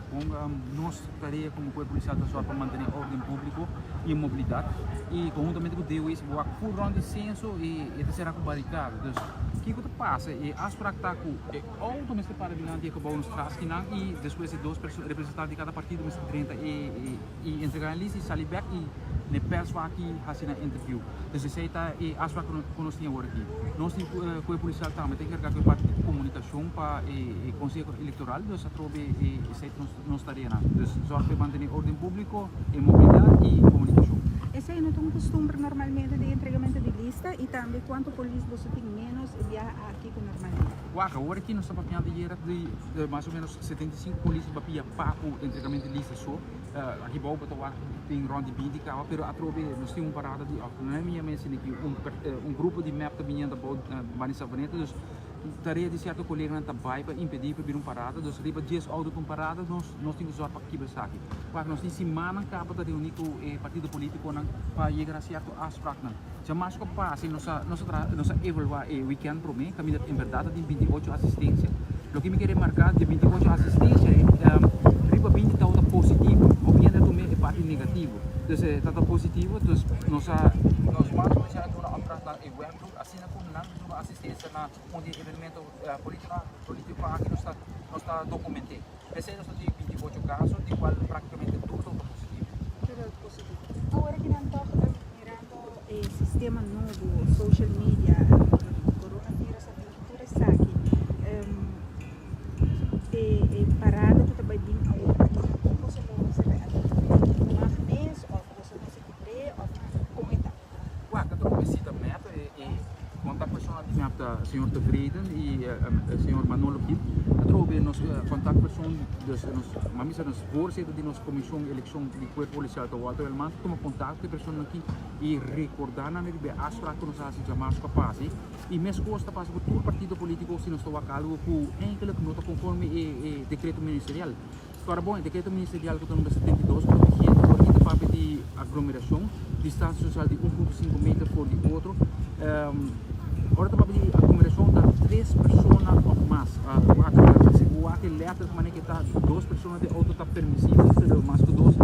Conga, nossa tarefa como corpo policial está só para manter ordem público e mobilidade e conjuntamente com o DOS vou full round de censo e isso será com barricada. Então, o que passa é as práticas automaticamente para adiante que vão nos trazem e depois dois representantes de cada partido mas 30 e entregar a lista e sair back e ne perswa aqui fazendo interview. Então, isso está e as práticas que nós temos aqui. Nós temos corpo policial também tem que carregar com parte de comunicação para o conselho eleitoral, então a trobe e isso não estaria nada. Então, só para manter ordem público, mobilidade e comunicação. Esse é um costume normalmente de entregamento de lista e também quanto polícia você tem menos e viaja aqui com normalmente. Agora aqui nós estamos falando de mais ou menos 75 polícias para o entregamento de lista só. Aqui vou botar tem ronde de 20 carros, mas a trobe nós temos uma parada de não é minha menção aqui grupo de map também anda para Vanessa Veneta, tarefa de certo colega não trabalha para impedir para vir parada, então se riba dias auto com parada nós temos que para aqui para aqui. Agora nós temos semana cá para reunir com o partido político para chegar a certo aspecto. Já mais que passa nós evaluar o weekend para mim, caminho em verdade tem 28 assistência. O que me quer marcar de 28 assistência é riba 20 está positivo, o que ainda também é parte negativo. Então está positivo, então nós mais ou menos uma outra web assim como uma assistência na onde evento político aqui nós está documentado. Esse nós temos 28 casos, de qual praticamente tudo está positivo. Tudo positivo. Agora que nós estamos mirando o sistema novo, social media, coronavírus, a cultura aqui, parada que também tem a outra aqui. Como você vai tomar mês ou você não se cumprir ou como está? Quando eu comecei a meta e contar com a pessoa de senhor de Vreden e senhor Manolo Kip, eu nos contato com a pessoa nos voorzitter de nossa comissão de eleição de corpo policial do Walter Elman, toma contato com a pessoa aqui e recordar na minha afspraak que nós fazemos jamais capaz e mesmo que está passando por todo partido político se nós estamos a calo com enkele nota conforme o decreto ministerial. Agora bom, o decreto ministerial que está no 72 protegendo porque de papel de aglomeração, distância social de 1,5 metros por de outro. Agora está papel de aglomeração está 3 pessoas ou mais. Se o aquele letra de maneira que está 2 pessoas de auto está permissível, mas que 2